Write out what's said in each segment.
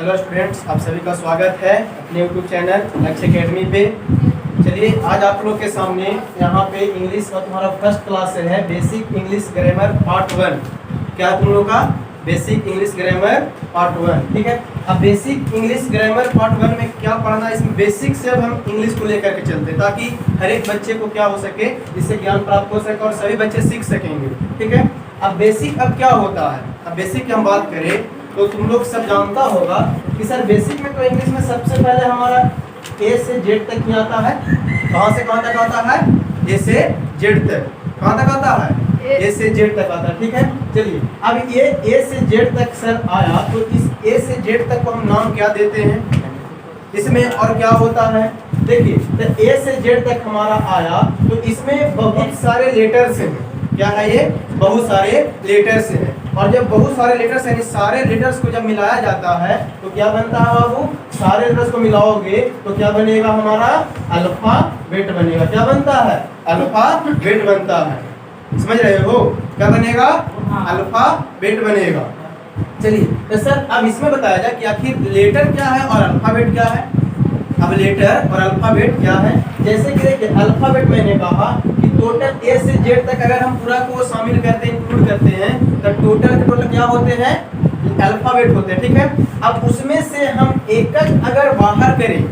Hello students, आप सभी का स्वागत है अपने यूट्यूब चैनल लक्ष्य एकेडमी पे। चलिए आज आप लोग के सामने यहाँ पे इंग्लिश का तुम्हारा फर्स्ट क्लास है, बेसिक इंग्लिश ग्रामर पार्ट 1। क्या तुम लोग का बेसिक इंग्लिश ग्रामर पार्ट 1, ठीक है। अब बेसिक इंग्लिश ग्रामर पार्ट 1 में क्या पढ़ना है, इसमें बेसिक से अब हम इंग्लिश को लेकर के चलते हैं ताकि हर एक बच्चे को क्या हो सके, इससे ज्ञान प्राप्त हो सके और सभी बच्चे सीख सकेंगे, ठीक है। अब बेसिक अब क्या होता है, अब बेसिक की हम बात करें तो तुम लोग सब जानता होगा कि सर बेसिक में तो इंग्लिश में सबसे पहले हमारा ए से जेड तक ही आता है। कहाँ से कहाँ तक आता है? ए से जेड तक। कहाँ तक आता है? ए से जेड तक आता है, ठीक है। चलिए अब ये ए से जेड तक सर आया तो इस ए से जेड तक को हम नाम क्या देते हैं इसमें, और क्या होता है देखिए, तो ए से जेड तक हमारा आया तो इसमें बहुत सारे लेटर्स हैं। क्या है ये? बहुत सारे लेटर्स हैं। और जब बहुत सारे लेटर्स हैं, सारे लेटर्स को जब मिलाया जाता है तो क्या बनता है बाबू? सारे लेटर्स को मिलाओगे तो क्या बनेगा? हमारा अल्फाबेट बनेगा। क्या बनता है? अल्फाबेट बनता है। समझ रहे हो? क्या बनेगा? अल्फाबेट बनेगा। चलिए तो सर अब इसमें बताया जाए कि आखिर लेटर क्या है और अल्फाबेट क्या है। अब लेटर और अल्फाबेट क्या है, जैसे कि देखिए अल्फाबेट मैंने कहा कि टोटल ए से जेड तक अगर हम पूरा को शामिल करते हैं, इंक्लूड करते हैं तो टोटल के टोटल क्या होते हैं? अल्फाबेट होते हैं, ठीक है। अब उसमें से हम एक अगर बाहर करें,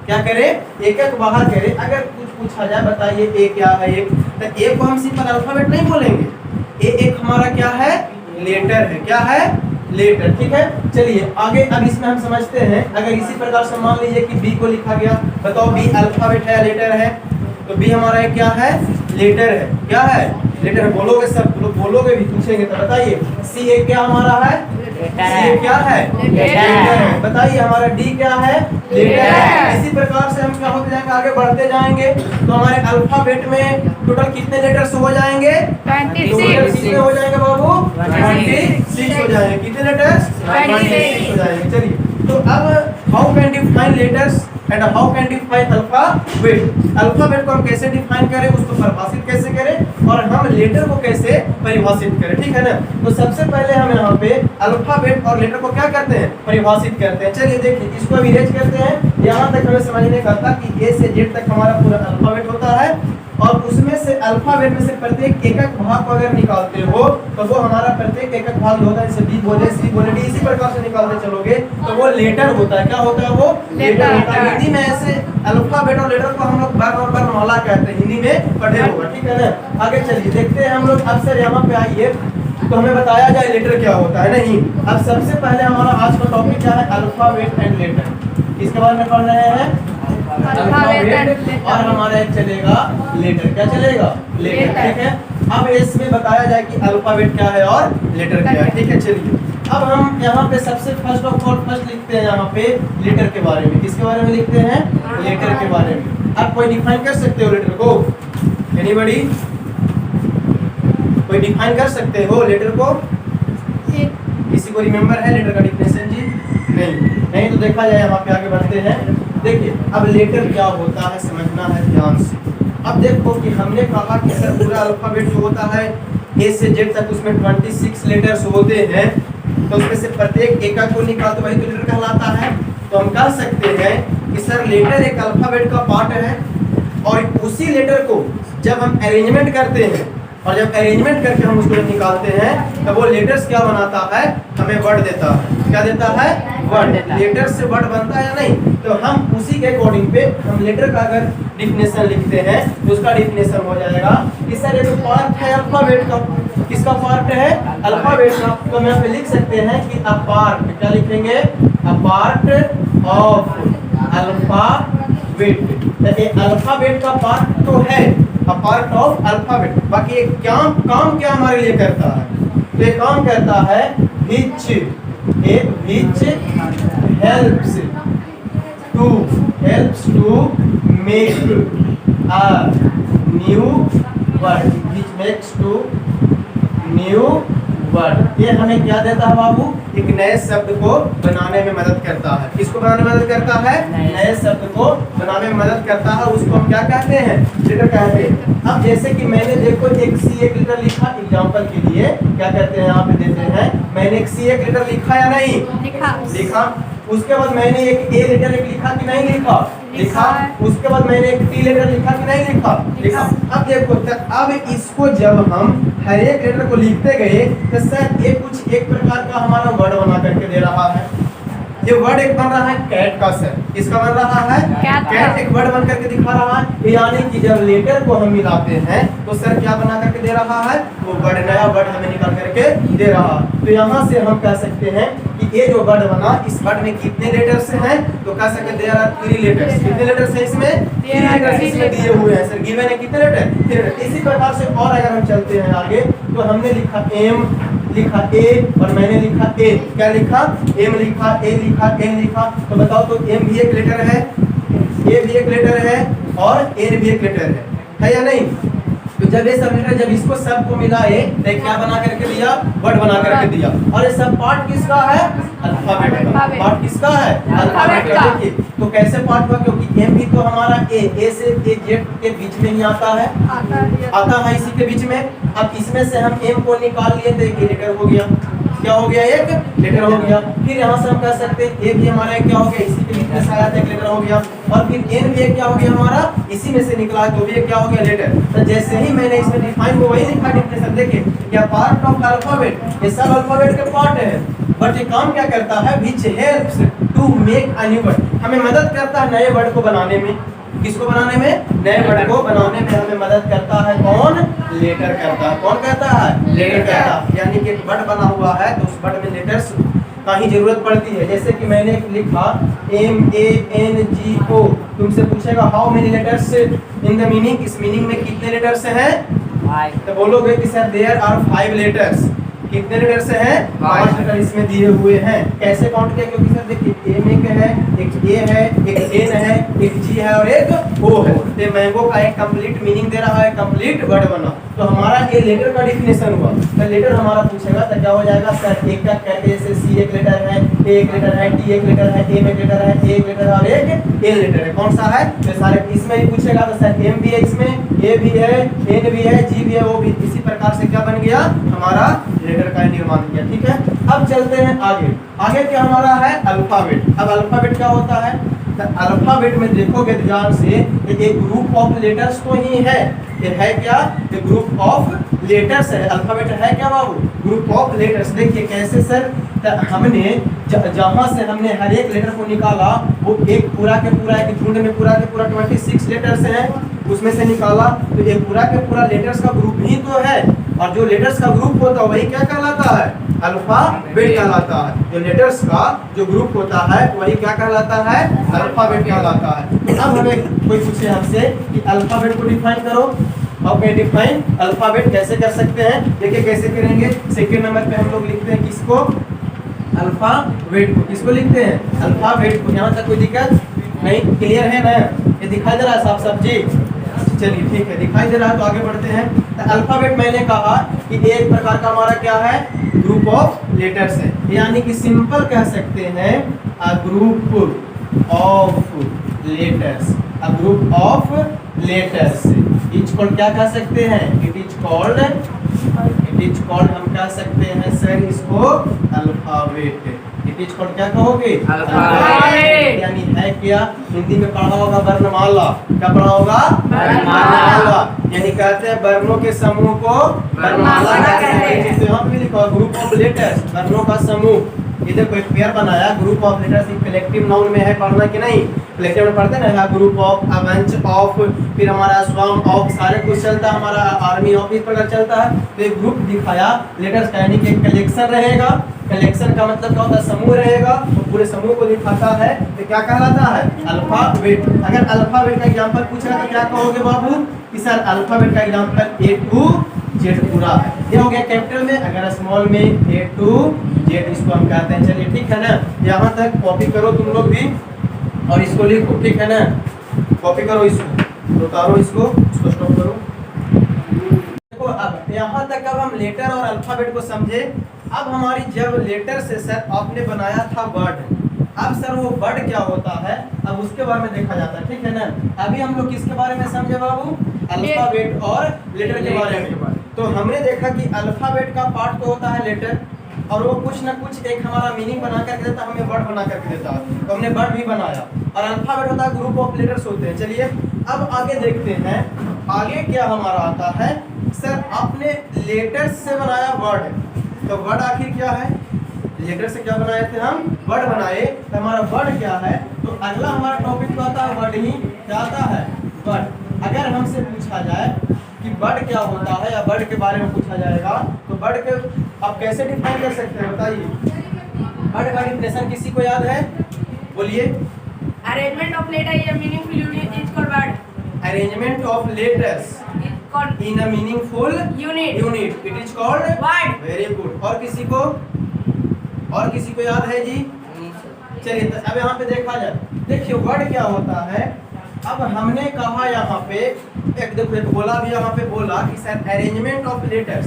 क्या करें? एक बाहर करें। अगर कुछ पूछा जाए बताइए ए क्या है, एक तो ए को हम सिंपल अल्फाबेट नहीं बोलेंगे, ए एक हमारा क्या है? लेटर है। क्या है? लेटर, ठीक है। चलिए आगे अब इसमें हम समझते हैं। अगर इसी प्रकार से मान लीजिए कि बी को लिखा गया, बताओ बी अल्फाबेट है लेटर है? तो बी हमारा क्या है? लेटर है। क्या है? लेटर है। बोलोगे सब लोग, बोलोगे भी, पूछेंगे तो बताइए सी ए क्या हमारा है? सी क्या है? लेटर है। बताइए हमारा डी क्या है? लेटर है। इसी प्रकार से हम क्या होते जाएंगे, आगे बढ़ते जाएंगे तो हमारे अल्फाबेट में टोटल कितने लेटर्स हो जाएंगे? 26 कितने हो जाएंगे बाबू? 26 हो जाएंगे। कितने लेटर्स? 26 हो जाएंगे। चलिए तो अब how can define letters and how can define alphabet. Alphabet को हम कैसे डिफाइन करें, उसको परिभाषित कैसे करें, और हम लेटर को कैसे परिभाषित करें, ठीक है ना। तो सबसे पहले हम यहाँ पे अल्फाबेट और लेटर को क्या करते हैं? परिभाषित करते हैं। चलिए देखिए इसको अब इरेज करते हैं। यहाँ तक हमें समझने का था कि ए से जेड तक हमारा पूरा अल्फाबेट होता है और उसमें से अल्फाबेट में से प्रत्येक एक भाग को अगर निकालते हो तो वो हमारा प्रत्येक एक भाग होता है। जैसे बी बोले, सी बोले, डी, इसी प्रकार से निकालते चलोगे तो वो लेटर होता है। क्या होता है? वो लेटर होता है। हिंदी में ऐसे अल्फाबेट और लेटर को हम लोग वर्ण और वर्णमाला कहते हैं, हिंदी में पढ़े होगा, ठीक है ना। आगे चलिए देखते हैं हम लोग। अब सर यहाँ पे आइए तो हमें बताया जाए लेटर क्या होता है, नहीं। अब सबसे पहले हमारा आज का टॉपिक क्या है? Alphabet and later. किसके बारे में पढ़ रहे हैं? अल्फाबेट और हमारा एक चलेगा लेटर। क्या चलेगा? लेटर, ठीक है। अब इसमें बताया जाए कि अल्फाबेट क्या है और लेटर क्या है, ठीक है। चलिए अब हम यहाँ पे सबसे फर्स्ट ऑफ ऑल फर्स्ट लिखते हैं यहाँ पे लेटर के बारे में। किसके बारे में लिखते हैं? लेटर के बारे में। आप कोई डिफाइन कर सकते हो लेटर को? एनीबॉडी? कोई डिफाइन कर सकते हो लेटर को? किसी को रिमेम्बर है लेटर का डिफिनेशन जी? नहीं तो देखा जाए यहाँ पे आगे बढ़ते हैं। देखिए अब लेटर क्या होता है समझना है ध्यान से। अब देखो कि हमने कहा कि सर पूरा अल्फाबेट जो होता है ए से जेड तक उसमें 26 लेटर्स होते हैं, तो उसमें से प्रत्येक एक को निकाल तो वही तो लेटर कहलाता है। तो हम कह सकते हैं कि सर लेटर एक अल्फाबेट का पार्ट है और उसी लेटर को जब हम अरेंजमेंट करते हैं और जब अरेंजमेंट करके हम उसको निकालते हैं तो वो लेटर्स क्या बनाता है? हमें वर्ड देता है। क्या देता है? वर्ड। लेटर से वर्ड बनता है या नहीं? तो हम उसी के अकॉर्डिंग पे हम लेटर का अगर डिफिनेशन लिखते हैं तो उसका डिफिनेशन हो जाएगा कि सर ये तो पार्ट है अल्फाबेट का। किसका पार्ट है? अल्फाबेट का। तो हम यहाँ पे लिख सकते हैं कि अ पार्ट, क्या लिखेंगे? A part of alphabet. ये अल्फाबेट का पार्ट तो है, अ पार्ट ऑफ अल्फाबेट। बाकी एक काम क्या हमारे लिए करता है? तो ये काम करता है which helps to make a new word, which makes to new word। ये हमें क्या देता है बाबू? एक नए शब्द को बनाने में मदद करता है। किसको बनाने में मदद करता है? नए शब्द को बनाने में मदद करता है। उसको हम क्या कहते हैं? लेटर कहते हैं। अब जैसे कि मैंने देखो एक सी एक लेटर लिखा, एग्जांपल के लिए क्या कहते हैं यहाँ पे देते हैं, मैंने एक सी एक लेटर लिखा या नहीं? लिखा। उसके बाद मैंने एक ए लेटर एक लिखा कि नहीं लिखा? लिखा। उसके बाद मैंने एक टी लेटर लिखा कि नहीं लिखा? लिखा। अब देखो अब इसको जब हम हर एक लेटर को लिखते गए तो सर ये कुछ एक प्रकार का हमारा वर्ड बना करके दे रहा है। ये वर्ड एक बन रहा है कैट का सर, किसका बन रहा है? कैट एक वर्ड बन करके दिखा रहा है। यानी कि जब लेटर को हम मिलाते हैं तो सर क्या बना करके दे रहा है? वो वर्ड, नया वर्ड हमें निकाल करके दे रहा है। तो यहाँ से हम कह सकते हैं कि ये जो वर्ड बना, इस वर्ड में कितने लेटर्स हैं? तो कह सकते देयर आर 3 लेटर्स। कितने लेटर्स हैं इसमें? 3 लेटर्स इसमें दिए हुए हैं सर। गिवन है कितने लेटर? 3 लेटर। इसी प्रकार से और अगर हम चलते हैं आगे तो हमने लिखा एम, लिखा ए और मैंने लिखा ए। क्या लिखा? एम लिखा, ए लिखा, एन लिखा। तो बताओ तो एम भी एक लेटर है, ए भी एक लेटर है और एन भी एक लेटर है या नहीं? तो जब ये सब लेटर, जब इसको सबको मिलाए तो क्या बना करके दिया? वर्ड बना करके दिया। और ये सब पार्ट किसका है? अल्फाबेट का। पार्ट किसका है? अल्फाबेट का। देखिए तो कैसे पार्ट हुआ? क्योंकि एम भी तो हमारा ए से ए जेड के बीच में ही आता है, आता है इसी के बीच में। अब इसमें से हम एम को निकाल लिए तो एक लेटर हो गया। क्या हो गया? एक लेटर हो गया। फिर यहाँ से हम कह सकते हैं ए भी हमारा क्या हो गया? इसी के बीच में से आया था, एक लेटर हो गया। और फिर एन भी क्या हो गया हमारा? इसी में से निकला तो भी क्या हो गया? लेटर। तो जैसे ही मैंने इसमें डिफाइन को वही लिखा डिफिनेशन। देखिए क्या पार्ट ऑफ अल्फाबेट, ये सब अल्फाबेट के पार्ट है। बट ये काम क्या करता है? Which helps to make a new word, हमें मदद करता है नए वर्ड को बनाने में। किसको बनाने में? नए वर्ड को बनाने में हमें मदद करता है कौन? लेटर करता है। कौन करता है? लेटर करता है। यानी कि एक वर्ड बना हुआ है तो उस वर्ड में लेटर्स का ही जरूरत पड़ती है। जैसे कि मैंने लिखा MANGO, तुमसे पूछेगा how many letters in the meaning, इस मीनिंग में कितने लेटर्स हैं? तो बोलोगे कि सर देयर आर 5 लेटर्स। कितने लेटर से हैं? 5 लेटर इसमें दिए हुए हैं। कैसे काउंट किया? क्योंकि सर देखिए एम एक है, एक ए है, एक एन है, एक जी है और एक ओ है। तो मैंगो का एक कंप्लीट मीनिंग दे रहा है, कंप्लीट वर्ड बना। तो हमारा ये लेटर का डिफिनेशन हुआ। तो लेटर हमारा पूछेगा तो क्या हो जाएगा? सर एक का कहते जैसे सी एक लेटर है, ए एक लेटर है, टी एक लेटर है, एम एक लेटर है, ए एक लेटर है और एक एन लेटर है। कौन सा है? तो सारे इसमें ही पूछेगा तो सर एम भी है, इसमें ए भी है, एन भी है, जी भी है, ओ भी। इसी प्रकार से क्या बन गया? हमारा लेटर का निर्माण किया। ठीक है, अब चलते हैं आगे। आगे क्या हमारा है? अल्फाबेट। अब अल्फाबेट क्या होता है? तो अल्फाबेट में देखोगे ध्यान से एक ग्रुप ऑफ लेटर्स तो ही है। ये है क्या? ये ग्रुप ऑफ लेटर्स है। अल्फाबेट है क्या बाबू? Group of letters. देखिए कैसे सर? तो हमने जहां से हमने हर एक लेटर को निकाला वो एक पूरा के पूरा, एक झुंड में पूरा के पूरा 26 लेटर्स हैं, उसमें से निकाला। तो ये पूरा के पूरा लेटर्स का ग्रुप ही तो है। और जो लेटर्स का ग्रुप होता है वही क्या कहलाता है? अल्फाबेट कहलाता है। जो लेटर्स का जो ग्रुप होता है वही क्या कहलाता है? अल्फाबेट कहलाता है। अब हमें कोई पूछे हमसे कि अल्फाबेट को डिफाइन करो। अब मैं डिफाइन अल्फाबेट कैसे कर सकते हैं? देखिए कैसे करेंगे। सेकंड नंबर पे हम लोग लिखते हैं किसको? अल्फाबेट को। किसको लिखते हैं? अल्फाबेट को। यहाँ तक कोई दिक्कत नहीं? क्लियर है ना? ये दिखाई दे रहा है साफ साफ जी? चलिए ठीक है, दिखाई दे रहा है तो आगे बढ़ते हैं। तो अल्फाबेट मैंने कहा कि एक प्रकार का हमारा क्या है? ग्रुप ऑफ लेटर्स है। यानी कि सिंपल कह सकते हैं a group of letters. A group of letters is called, क्या कह सकते हैं? इट इज कॉल्ड हम कह सकते हैं सर इसको अल्फाबेट। इट इज कॉल्ड क्या कहोगे? अल्फाबेट। यानी है क्या? हिंदी में पढ़ा होगा वर्णमाला। क्या पढ़ा होगा? वर्णमाला। यानी कहते हैं वर्णों के समूह को वर्णमाला कहते हैं। तो यहाँ पे लिखा ग्रुप ऑफ लेटर्स, वर्णों का समूह। इधर कोई पेयर बनाया, group of letters collective noun में है, पढ़ना कि नहीं? कलेक्टिव में पढ़ते ना, group of, a bunch of, फिर हमारा स्वाम ऑफ, सारे कुछ चलता है। हमारा आर्मी ऑफ इस प्रकार चलता है। तो एक ग्रुप दिखाया लेटर्स का, यानी कि एक कलेक्शन रहेगा। कलेक्शन का मतलब क्या होता है? समूह रहेगा। तो पूरे समूह को दिखाता है तो क्या कहलाता है? अल्फाबेट। अगर अल्फाबेट का एग्जांपल पूछेगा तो क्या कहोगे बाबू? कि सर अल्फाबेट का एग्जांपल A to Z पूरा है। ये हो गया कैपिटल में। अगर स्मॉल में A to Z इसको हम कहते हैं। चलिए ठीक है ना? यहाँ तक कॉपी करो तुम लोग भी और इसको लिखो। ठीक है ना? कॉपी करो, इसको उतारो, इसको स्टॉप करो। देखो अब यहाँ तक अब हम लेटर और अल्फाबेट को समझे। अब हमारी जब लेटर से सर आपने बनाया था वर्ड, अब सर वो वर्ड क्या होता है अब उसके बारे में देखा जाता है। ठीक है ना? अभी हम लोग किसके बारे में समझे बाबू? अल्फाबेट और लेटर के बारे में। तो हमने देखा कि अल्फाबेट का पार्ट तो होता है लेटर और वो कुछ ना कुछ एक हमारा मीनिंग बना करके देता, हमें वर्ड बना करके देता। तो हमने वर्ड भी बनाया। और अल्फाबेट होता है ग्रुप ऑफ लेटर्स होते हैं। चलिए अब आगे देखते हैं, आगे क्या हमारा आता है। सर आपने लेटर्स से बनाया वर्ड, तो वर्ड आखिर क्या है? लेटर से क्या बनाए थे हम? वर्ड बनाए। तो हमारा वर्ड क्या है? तो अगला हमारा टॉपिक तो आता है वर्ड ही। क्या आता है? वर्ड। अगर हमसे पूछा जाए कि वर्ड क्या होता है या वर्ड के बारे में पूछा जाएगा, तो वर्ड के आप कैसे डिफाइन कर सकते हैं बताइए? वर्ड का डिफिनेशन किसी को याद है? बोलिए। Arrangement of letter in a meaningful unit is called word. Arrangement of letters It's called in a meaningful unit. unit. It is called Word. very good. और किसी को याद है जी? चलिए तो अब यहाँ पे देखा जाए। देखिए वर्ड क्या होता है। अब हमने कहा यहाँ पे एक देखो एक बोला भी यहाँ पे बोला कि सर अरेंजमेंट ऑफ लेटर्स,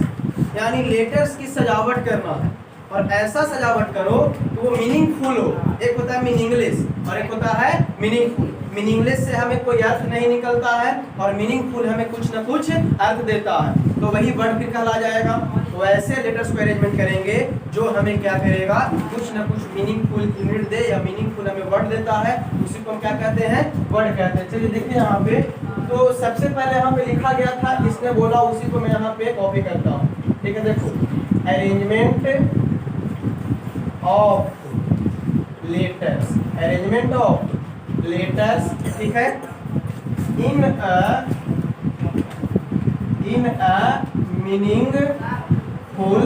यानी लेटर्स की सजावट करना है। और ऐसा सजावट करो कि वो मीनिंगफुल हो। एक होता है मीनिंगलेस और एक होता है मीनिंगफुल। मीनिंगलेस से हमें कोई अर्थ नहीं निकलता है और मीनिंगफुल हमें कुछ ना कुछ अर्थ देता है, तो वही वर्ड फिर कहला जाएगा। तो ऐसे लेटर्स को अरेंजमेंट करेंगे जो हमें क्या करेगा, कुछ ना कुछ मीनिंगफुल यूनिट दे या मीनिंगफुल हमें वर्ड देता है, उसी को हम क्या कहते हैं? वर्ड कहते हैं। चलिए देखिए यहाँ पे, तो सबसे पहले यहाँ पे लिखा गया था, इसने बोला उसी को मैं यहाँ पे कॉपी करता हूँ। ठीक है, देखो arrangement of letters, arrangement of letters, ठीक है, in a meaningful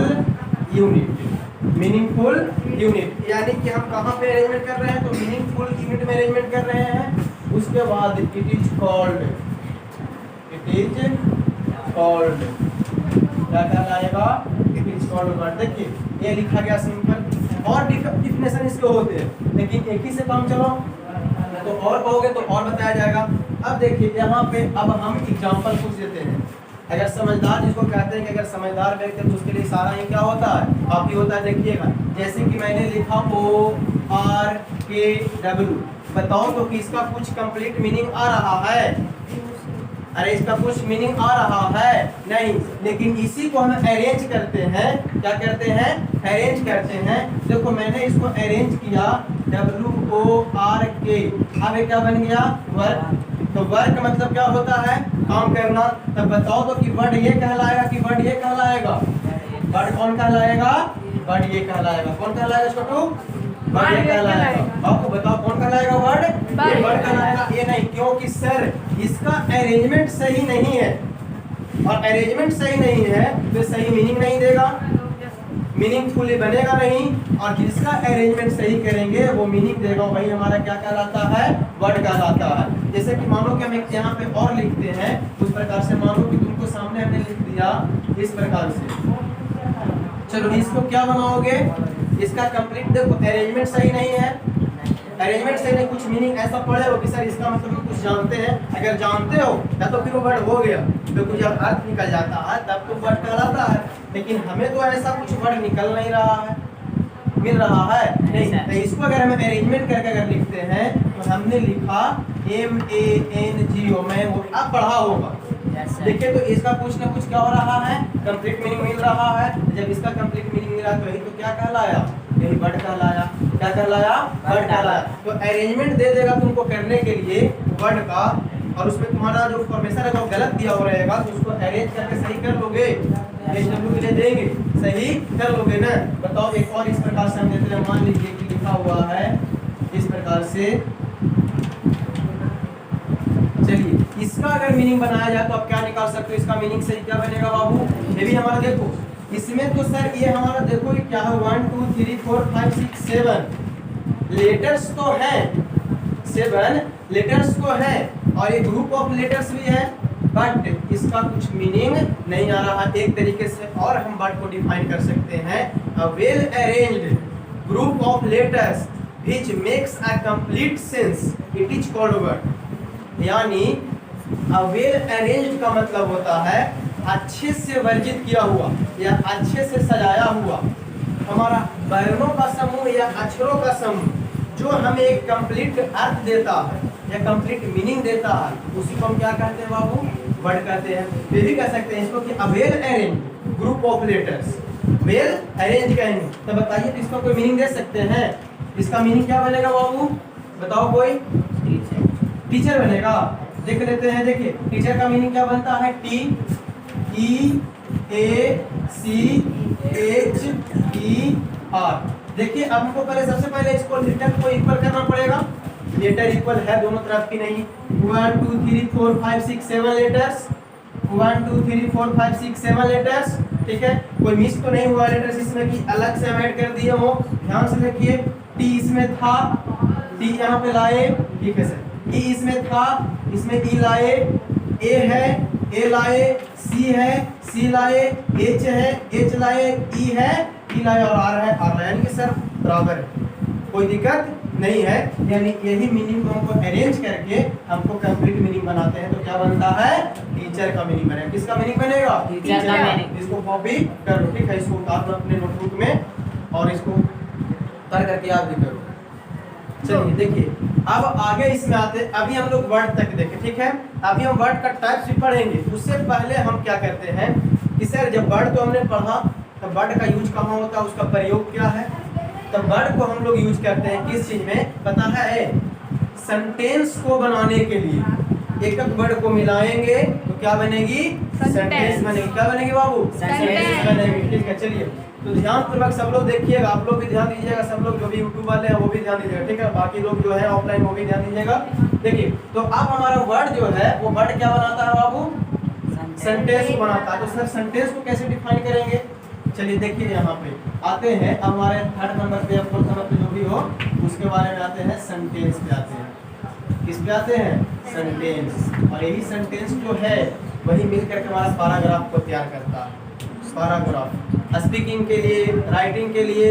unit. Meaningful unit यानी कि हम कहाँ पे अरेंजमेंट कर रहे हैं? तो मीनिंगफुल यूनिट में अरेंजमेंट कर रहे हैं। उसके बाद इट इज कॉल्ड क्या कहलाएगा? It is called word. देखिए ये लिखा गया सिंपल, और डिफिनेशन इसके होते हैं, लेकिन एक ही से काम चलो तो और कहोगे तो और बताया जाएगा। अब देखिए यहाँ पे अब हम एग्जांपल पूछ देते हैं। अगर समझदार जिसको कहते हैं कि अगर समझदार व्यक्ति है तो उसके लिए सारा ही क्या होता है? आप ही होता है। देखिएगा जैसे कि मैंने लिखा ORKW, बताओ तो कि इसका कुछ कंप्लीट मीनिंग आ रहा है? अरे इसका कुछ मीनिंग आ रहा है? नहीं। लेकिन इसी को हम अरेंज करते हैं। क्या करते हैं? अरेंज करते हैं। देखो मैंने इसको अरेंज किया WORK, अब ये क्या बन गया? वर्क। तो वर्क मतलब क्या होता है? काम करना। तब बताओ तो कि वर्ड ये कहलाएगा कि वर्ड ये कहलाएगा? वर्ड कौन कहलाएगा? वर्ड ये कहलाएगा। कौन कहलाएगा छोटू? वर्ड ये कहलाएगा। आपको बताओ कौन कहलाएगा? वर्ड ये वर्ड कहलाएगा। ये नहीं, क्योंकि सर इसका अरेंजमेंट सही नहीं है, और अरेंजमेंट सही नहीं है तो सही मीनिंग नहीं देगा, मीनिंगफुली बनेगा नहीं। और जिसका अरेंजमेंट सही करेंगे वो मीनिंग देगा, वही हमारा क्या कहलाता है? वर्ड कहलाता है। जैसे कि मानो कि हम एक यहाँ पे और लिखते हैं, उस प्रकार से मानो कि तुमको सामने हमने लिख दिया इस प्रकार से। चलो इसको क्या बनाओगे? इसका कंप्लीट देखो अरेंजमेंट सही नहीं है, अरेंजमेंट सही नहीं, कुछ मीनिंग ऐसा पढ़े हो कि सर इसका मतलब कुछ जानते हैं। अगर जानते हो तब तो फिर वो वर्ड हो गया, तो कुछ जब अर्थ निकल जाता है तब तो वर्ड कहलाता है। लेकिन हमें तो ऐसा कुछ वर्ड निकल नहीं रहा है, मिल रहा है नहीं। तो इसको अगर हम अरेंजमेंट करके अगर लिखते हैं तो हमने लिखा MANGO, मैंगो। अब पढ़ा होगा, देखिए तो इसका कुछ ना कुछ क्या हो रहा है? कंप्लीट मीनिंग मिल रहा है। जब इसका कंप्लीट मीनिंग मिला तो यही तो क्या कहलाया? यही वर्ड कहलाया। क्या कहलाया? वर्ड कहलाया। तो अरेंजमेंट दे देगा तुमको करने के लिए वर्ड का, और उसमें तुम्हारा जो फॉर्मेशन है वो गलत दिया हो रहेगा, तो उसको अरेंज करके सही कर लोगे। HW के लिए देंगे, सही कर लोगे ना? बताओ एक और इस प्रकार से हम देते हैं। मान लीजिए कि लिखा हुआ है इस प्रकार से। चलिए इसका अगर मीनिंग बनाया जाए तो आप क्या निकाल सकते हो? इसका मीनिंग सही क्या बनेगा बाबू? ये भी हमारा देखो, इसमें तो सर ये हमारा देखो ये क्या है? 1 2 3 4 5 6 7 लेटर्स तो हैं, 7 लेटर्स तो हैं, और ये ग्रुप ऑफ लेटर्स भी है, बट इसका कुछ मीनिंग नहीं आ रहा। एक तरीके से और हम वर्ड को डिफाइन कर सकते हैं, a well arranged group of letters which makes a complete sense, it is called word. यानी वेल अरेंज्ड का मतलब होता है अच्छे से वर्जित किया हुआ या अच्छे से सजाया हुआ। हमारा वर्णों का समूह या अक्षरों का समूह जो हमें एक कंप्लीट अर्थ देता है या कंप्लीट मीनिंग देता है, उसी को हम क्या कहते हैं बाबू? वर्ड कहते हैं। ये भी कह सकते हैं इसको कि well arranged group of letters, well arrange कहेंगे। तो बताइए इसका कोई मीनिंग दे सकते हैं? इसका मीनिंग क्या बनेगा बाबू, बताओ कोई? टीचर बनेगा। देख लेते हैं, देखिए टीचर का मीनिंग क्या बनता है? TEACHER। देखिए अब हमको पहले सबसे पहले इसको लेटर को इक्वल करना पड़ेगा। लेटर इक्वल है दोनों तरफ की नहीं। 1 2 3 4 5 6 7 लेटर्स, 1 2 3 4 5 6 7 लेटर्स, ठीक है। कोई मिस तो नहीं हुआ लेटर्स इसमें कि अलग से ऐड कर दिए हो? ध्यान से देखिए, टी इसमें था, टी यहाँ पे लाए, ठीक है सर। ई इसमें था, इसमें ई लाए, ए है, ए लाए, सी है, सी लाए, एच है, एच लाए, ई है, ई लाए और आर है, आर लाए, यानी कि सर बराबर है, कोई दिक्कत नहीं है। यानी यही मीनिंग को हमको अरेंज करके हमको कंप्लीट मीनिंग बनाते हैं। तो क्या बनता है? टीचर का मीनिंग बनेगा। किसका मीनिंग बनेगा? टीचर का मीनिंग। इसको कॉपी कर लो, ठीक है। इसको उतार लो अपने नोटबुक में और इसको कर करके याद भी करो। चलिए देखिए अब आगे इसमें आते, अभी हम लोग वर्ड तक देखें, ठीक है। अभी हम वर्ड का टाइप्स भी पढ़ेंगे। उससे पहले हम क्या करते हैं कि सर जब वर्ड तो हमने पढ़ा, तो वर्ड का यूज कहाँ होता है, उसका प्रयोग क्या है? तो वर्ड को हम लोग यूज करते हैं किस चीज में पता है? सेंटेंस को बनाने के लिए। एक एक वर्ड को मिलाएंगे तो क्या बनेगी? सेंटेंस बनेगी। क्या बनेगी बाबू? सेंटेंस बनेगी, ठीक है। चलिए तो ध्यान पूर्वक सब लोग देखिएगा, आप लोग भी ध्यान दीजिएगा, सब लोग जो भी यूट्यूब वाले हैं वो भी ध्यान दीजिएगा, ठीक है। बाकी लोग जो है ऑफलाइन वो भी ध्यान दीजिएगा। देखिए तो अब हमारा वर्ड जो है वो वर्ड क्या बनाता है बाबू? सेंटेंस बनाता है। तो सर सेंटेंस को कैसे डिफाइन करेंगे? चलिए देखिए यहाँ पे आते हैं, अब हमारे थर्ड नंबर पे या फोर्थ नंबर पे जो भी हो उसके बारे में आते हैं, सेंटेंस पे आते हैं। किस पे आते हैं? सेंटेंस। और यही सेंटेंस जो है वही मिलकर के हमारा पैराग्राफ को तैयार करता है। पैराग्राफ स्पीकिंग के लिए, राइटिंग के लिए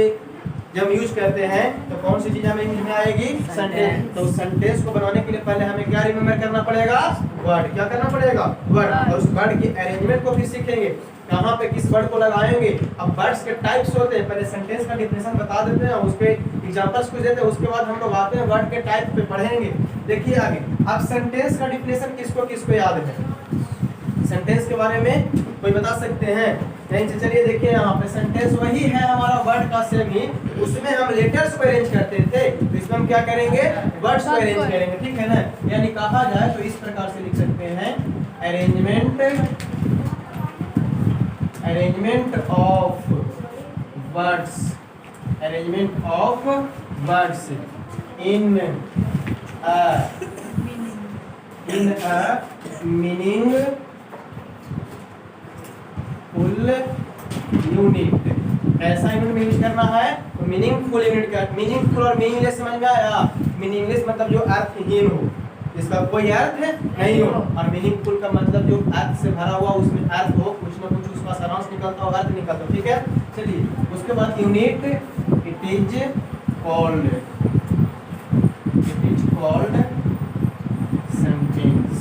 जब यूज करते हैं तो कौन सी चीज हमें यूज में आएगी? सेंटेंस। तो सेंटेंस को बनाने के लिए पहले हमें क्या रिमेम्बर करना पड़ेगा? वर्ड। क्या करना पड़ेगा? वर्ड। और उस वर्ड की अरेंजमेंट को भी सीखेंगे, कहाँ पे किस वर्ड को लगाएंगे। अब वर्ड्स के टाइप्स होते हैं, पहले सेंटेंस का डिफिनेशन बता देते हैं, उसके एग्जांपल्स कुछ देते हैं, उसके बाद हम लोग आते हैं वर्ड के टाइप पे पढ़ेंगे। देखिए आगे, अब सेंटेंस का डिफिनेशन किसको किसको याद है? सेंटेंस के बारे में कोई बता सकते हैं? नहीं तो चलिए देखिए यहाँ पे सेंटेंस वही है हमारा वर्ड का सेम ही, उसमें हम लेटर्स को अरेंज करते थे, तो इसमें हम क्या करेंगे? वर्ड्स को अरेंज करेंगे, ठीक है ना। यानी कहा जाए तो इस प्रकार से लिख सकते हैं, arrangement of words, arrangement of words in a meaning full unit. ऐसा यूनिट में यूज करना है तो मीनिंगफुल यूनिट का। मीनिंगफुल और मीनिंगलेस समझ में आया? मीनिंगलेस मतलब जो अर्थहीन हो, इसका कोई अर्थ नहीं हो, और मीनिंगफुल का मतलब जो अर्थ से भरा हुआ, उसमें अर्थ हो, कुछ ना कुछ उसका सारांश निकलता हो, अर्थ निकलता हो, ठीक है। चलिए उसके बाद unit, it is called sentence,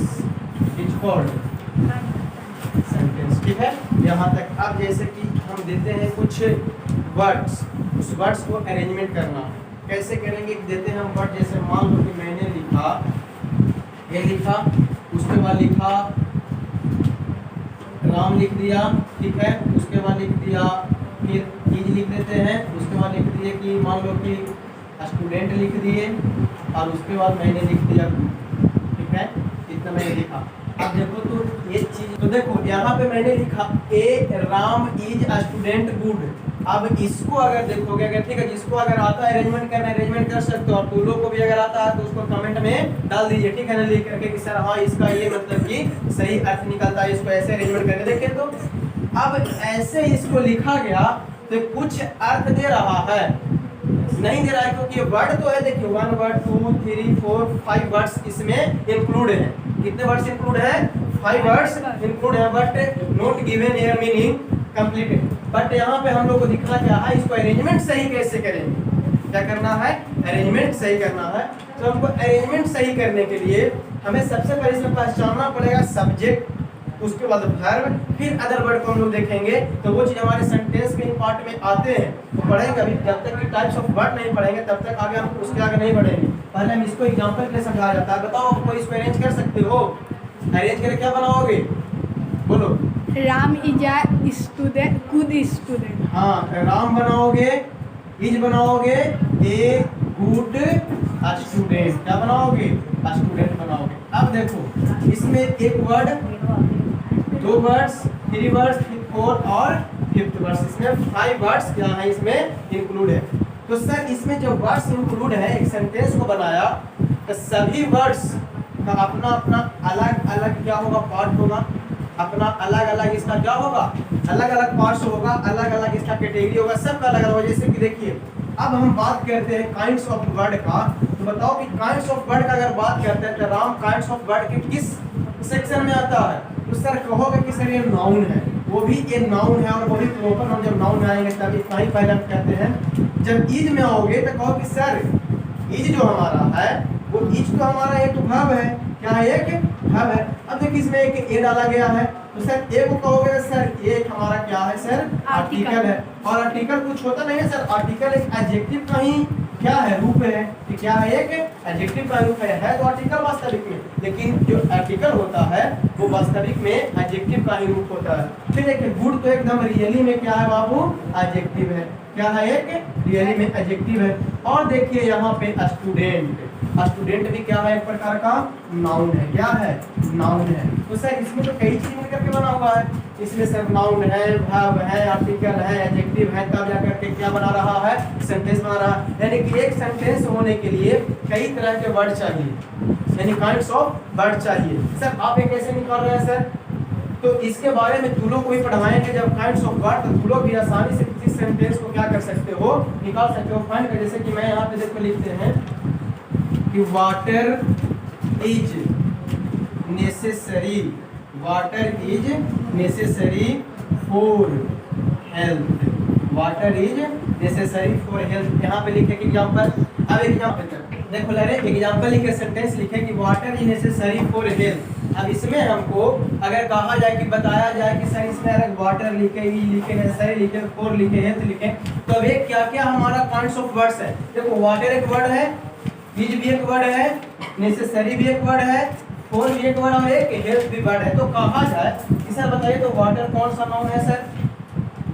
it is called sentence, ठीक है। यहाँ तक। अब जैसे कि हम देते हैं कुछ वर्ड्स, उस वर्ड्स को अरेंजमेंट करना कैसे करेंगे? देते हैं हम वर्ड, जैसे मान लो कि मैंने लिखा, ये लिखा, उसके बाद लिखा राम लिख दिया, ठीक है। उसके बाद लिख दिया, फिर इज लिख देते हैं, उसके बाद लिख दिए कि मान लो कि स्टूडेंट लिख दिए, और उसके बाद मैंने लिख दिया, ठीक है। इतना मैंने लिखा। अब देखो तो ये चीज, तो देखो यहाँ पे मैंने लिखा a Ram is a student good. अब इसको अगर देखोगे, अगर ठीक है, जिसको अगर आता है अरेंजमेंट करना, अरेंजमेंट कर सकते हो, और टूलों को भी अगर आता है तो उसको कमेंट में डाल दीजिए, ठीक है ना, लिख करके कि सर हाँ इसका ये मतलब कि सही अर्थ निकलता है, इसको ऐसे अरेंजमेंट करके देखें। तो अब ऐसे इसको लिखा गया तो कुछ अर्थ दे रहा है, नहीं दे रहा है, क्योंकि वर्ड तो है, देखिए 1 वर्ड 2 3 4 5 वर्ड्स इसमें इंक्लूड है। कितने वर्ड्स इंक्लूड है? 5 वर्ड्स इंक्लूड है, but not given here meaning completed. But यहाँ पे हम लोग को दिखना क्या है, इसको अरेंजमेंट सही कैसे करेंगे, क्या करना है? अरेंजमेंट सही करना है। तो हमको अरेंजमेंट सही करने के लिए हमें सबसे पहले इसमें पहचानना पड़ेगा सब्जेक्ट, उसके बाद वर्ब, फिर अदर वर्ड को हम लोग देखेंगे। तो वो चीज हमारे सेंटेंस के पार्ट में आते हैं, तो पढ़ेंगे। अभी जब तक कि टाइप्स ऑफ वर्ड नहीं पढ़ेंगे तब तक आगे हम उसके आगे नहीं बढ़ेंगे। पहले हम इसको एग्जांपल के लिए समझाया जाता है। बताओ कोई इसको अरेंज कर सकते हो? अरेंज करके क्या बनाओगे? बोलो। Ram is a student, good student. हाँ, राम बनाओगे, इज बनाओगे, ए गुड स्टूडेंट, क्या बनाओगे? स्टूडेंट बनाओगे। अब देखो इसमें एक वर्ड, दो वर्ड्स, थ्री वर्ड्स, फोर और फिफ्थ वर्ड्स, इसमें 5 वर्ड्स क्या है इसमें इंक्लूड है। तो सर इसमें जो वर्ड्स इंक्लूड है, एक सेंटेंस को बनाया तो सभी वर्ड्स का अपना अपना अलग अलग क्या होगा, पार्ट होगा, अपना अलग अलग इसका क्या होगा, अलग अलग पार्ट्स होगा, अलग अलग इसका कैटेगरी होगा, सबका अलग अलग होगा। जैसे कि देखिए अब हम बात करते हैं काइंड्स ऑफ वर्ड का, तो बताओ कि काइंड्स ऑफ वर्ड का अगर बात करते हैं तो राम काइंड्स ऑफ वर्ड के किस सेक्शन में आता है? तो सर कहोगे कि सर ये नाउन है, वो भी ये नाउन है और वो भी प्रॉपर नाउन। जब नाउन में आएंगे तब इतना ही पहले हम कहते हैं। जब ईज में आओगे तो कहो कि सर ईज जो हमारा है वो ईज तो हमारा एक वर्ब है, क्या है, एक वर्ब है। अब देखिए इसमें एक ए डाला गया है, तो सर ए को कहोगे सर ये एक हमारा क्या है सर, आर्टिकल है। और आर्टिकल कुछ होता नहीं है सर, आर्टिकल एक एडजेक्टिव का ही क्या है, रूप है। कि क्या है, एक एडजेक्टिव का रूप है तो आर्टिकल वास्तविक में, लेकिन जो आर्टिकल होता है वो वास्तविक में एडजेक्टिव का ही रूप होता है। फिर देखिए गुड तो एकदम रियली में क्या है बाबू, एडजेक्टिव है, क्या है, एक रियली में एडजेक्टिव है। और देखिए यहाँ पे स्टूडेंट, स्टूडेंट भी क्या है, एक प्रकार का नाउन है, क्या है, नाउन है। तो सर इसमें तो कई चीज मिलकर के बना हुआ है, इसमें सर नाउन है, वर्ब है, आर्टिकल है, एडजेक्टिव है, तब जाकर के क्या बना रहा है, सेंटेंस बना रहा है। यानी कि एक सेंटेंस होने के लिए कई तरह के वर्ड चाहिए, यानी काइंड्स ऑफ वर्ड चाहिए। सर आप ये कैसे निकाल रहे हैं सर? तो इसके बारे में तुलों को भी पढ़ाएंगे जब काइंड्स ऑफ वर्ड, तो तुलों भी आसानी से किसी सेंटेंस को क्या कर सकते हो, निकाल सकते हो, फाइंड कर। जैसे कि मैं यहाँ पे देखो लिखते हैं कि water is necessary, water is necessary for health, water is necessary for health. यहाँ पे लिखे एग्जाम्पल, अब एग्जाम्पल देखो ले रहे एग्जाम्पल लिखे, सेंटेंस लिखे कि water is necessary for health. अब इसमें हमको अगर कहा जाए कि बताया जाए कि सर इसमें अगर वाटर लिखे, ई लिखे, नेसेसरी लिखे, फॉर लिखे, हेल्थ लिखे, तो अब एक क्या क्या हमारा काइंड्स ऑफ वर्ड्स है। देखो वाटर एक वर्ड है, इज भी एक वर्ड है, नेसेसरी भी एक वर्ड है, फॉर भी एक वर्ड और एक हेल्थ भी वर्ड है। तो कहा जाए कि सर बताइए तो वाटर कौन सा नाउन है सर?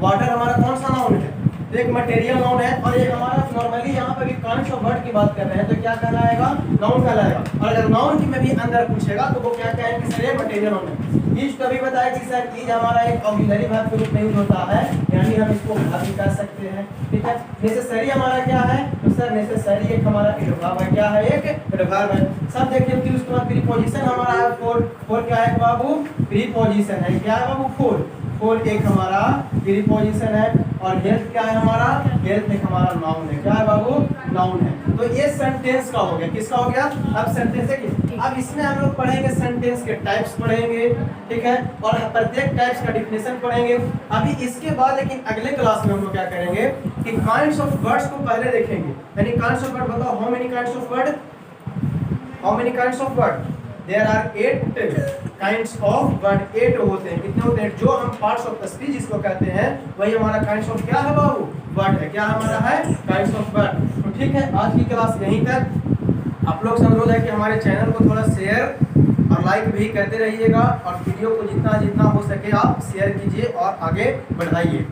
वाटर हमारा कौन सा नाउन है? तो एक मटेरियल नाउन है, और ये हमारा नॉर्मली यहाँ पे भी काइंड्स ऑफ वर्ड की बात कर रहे हैं तो क्या कहलाएगा, नाउन कहलाएगा। और अगर नाउन की में भी अंदर पूछेगा तो वो क्या कहेंगे सर, ये मटेरियल नाउन है। ईज तो भी बताया कि सर ईज हमारा एक ऑक्सिलरी वर्ब के रूप में यूज होता है, यानी हम इसको वर्ब भी कह सकते हैं, ठीक है। नेसेसरी हमारा क्या है, तो सर नेसेसरी एक हमारा एडवर्ब है, क्या है, एक एडवर्ब है। सब देखिए फिर उसके बाद प्रीपोजिशन हमारा है फॉर, फॉर क्या है बाबू, प्रीपोजिशन है, क्या है बाबू, फॉर, फॉर एक हमारा प्रीपोजिशन है। और हेल्थ क्या है हमारा, हेल्थ एक हमारा नाउन है, क्या है बाबू, नाउन है। तो ये सेंटेंस का हो गया, किसका हो गया, अब सेंटेंस है कि अब इसमें हम लोग पढ़ेंगे सेंटेंस के टाइप्स पढ़ेंगे, ठीक है, और प्रत्येक टाइप्स का डिफिनेशन पढ़ेंगे। अभी इसके बाद लेकिन अगले क्लास में हम लोग क्या करेंगे कि काइंड्स ऑफ वर्ड्स को पहले देखेंगे, यानी काइंड्स ऑफ वर्ड बताओ, how many kinds of word, how many kinds of word, there are 8 kinds of word, 8 होते हैं। कितने होते हैं? जो हम पार्ट्स ऑफ स्पीच जिसको कहते हैं वही हमारा काइंड्स ऑफ क्या है बाबू, वर्ड है, क्या हमारा है, काइंड्स ऑफ वर्ड। तो ठीक है, आज की क्लास यहीं तक। आप लोग से अनुरोध है कि हमारे चैनल को थोड़ा शेयर और लाइक भी करते रहिएगा, और वीडियो को जितना जितना हो सके आप शेयर कीजिए और आगे बढ़ाइए।